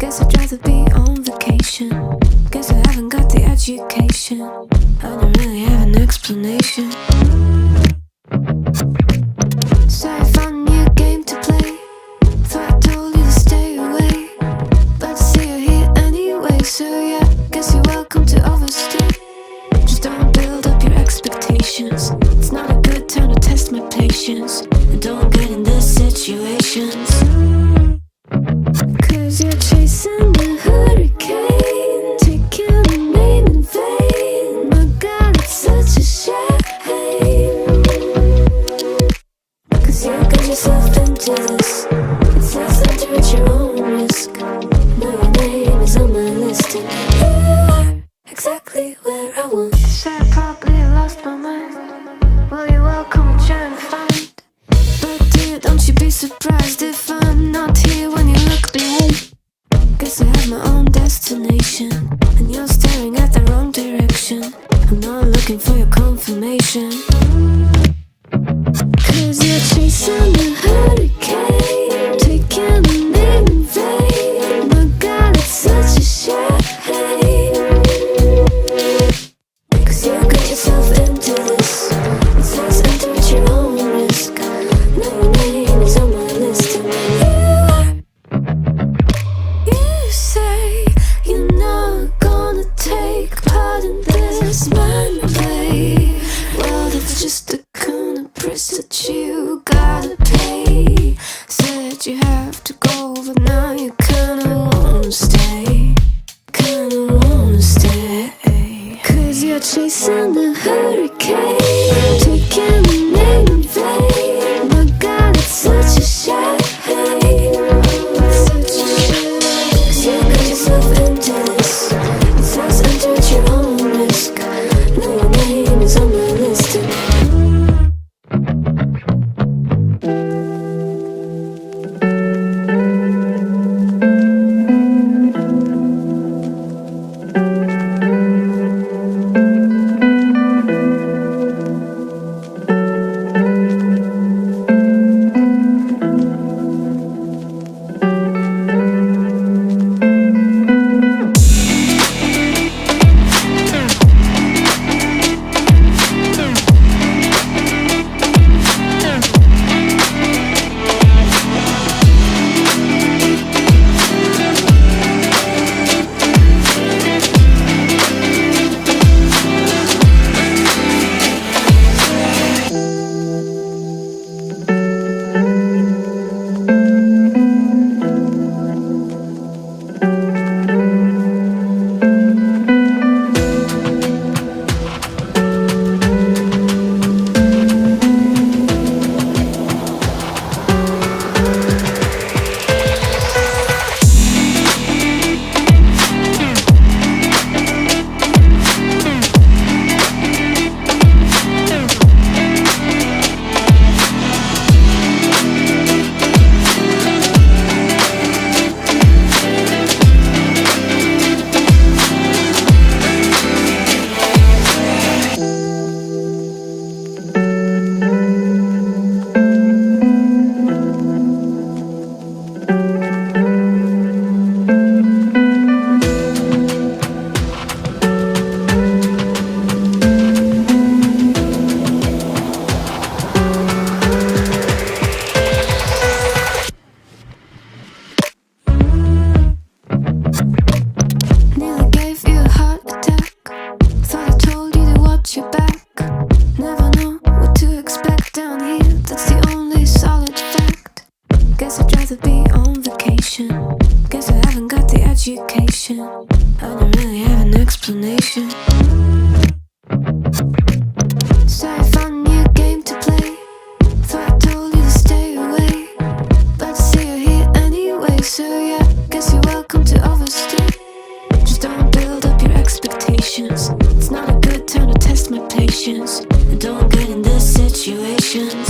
Guess I'd rather be on vacation. Guess I haven't got the education. I don't really have an explanation. So I found a new game to play. Thought I told you to stay away, but I see you're here anyway. So yeah, guess you're welcome to overstay. Just don't build up your expectations. It's not a good time to test my patience. And don't get in these situations. Cause you're chasing the hurricane, taking the name in vain. My God, it's such a shame. Cause you got yourself into this. It says enter at your own risk. Now your name is on my list, and you are exactly where I want. So I probably lost my mind. Well, you're welcome to try and find. But dear, don't you be surprised if I'm not here when you look behind. Guess I have my own destination, and you're staring at the wrong direction. I'm not looking for your confirmation. Cause you're chasing the hurricane, taking the name in vain. My God, it's such a shame. Cause you got yourself into this. It says enter at your own risk. Now your name is on my list, and you say you're not gonna take part in this mind play. Well, that's just the kind of price that you gotta pay. Said you have to go, but now you kinda wanna stay. Kinda wanna stay. Cause you're chasing the hurricane, taking the name in vain. My God, it's such a shame. Such a shame. Cause you got yourself into this. It says enter at your own risk. Now your name is on my list, and nearly gave you a heart attack. Thought I told you to watch your back. Never know what to expect down here. That's the only solid fact. Guess I'd rather be on vacation. Guess I haven't got the education. I don't really have an explanation. So I found a new game to play. Thought I told you to stay away, but I see you're here anyway. So yeah, guess you're welcome to overstay. Just don't build up your expectations. It's not a good time to test my patience. And don't get in these situations.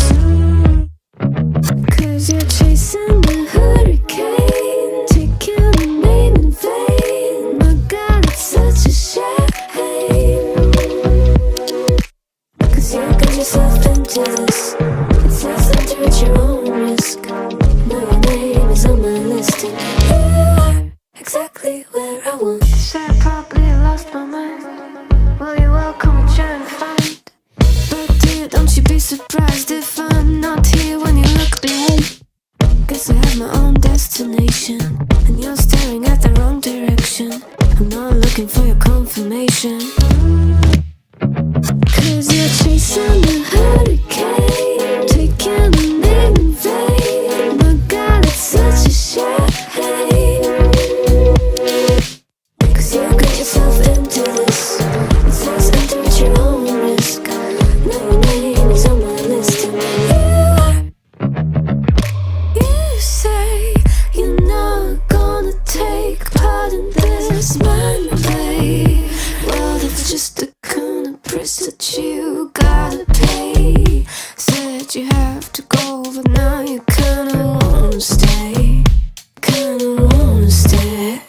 Cause you're chasing the hurricane, taking the name in vain. My God, it's such a shame. I won't say I probably lost my mind. Will you welcome me, try and find? But dear, don't you be surprised if I'm not here when you look behind. Guess I have my own destination, and you're staring at the wrong direction. I'm not looking for your confirmation, 'cause you're chasing the hurricane, taking the name in vain. My God, it's such a shame, 'cause you got yourself into this. It says enter at your own risk. Now your name is on my list, and you say you're not gonna take part in this mind play. Well, that's just the kind of price that you gotta pay. Said you have to go, but now you kinda wanna stay. Kinda wanna stay,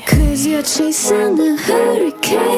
'cause you're chasing the hurricane.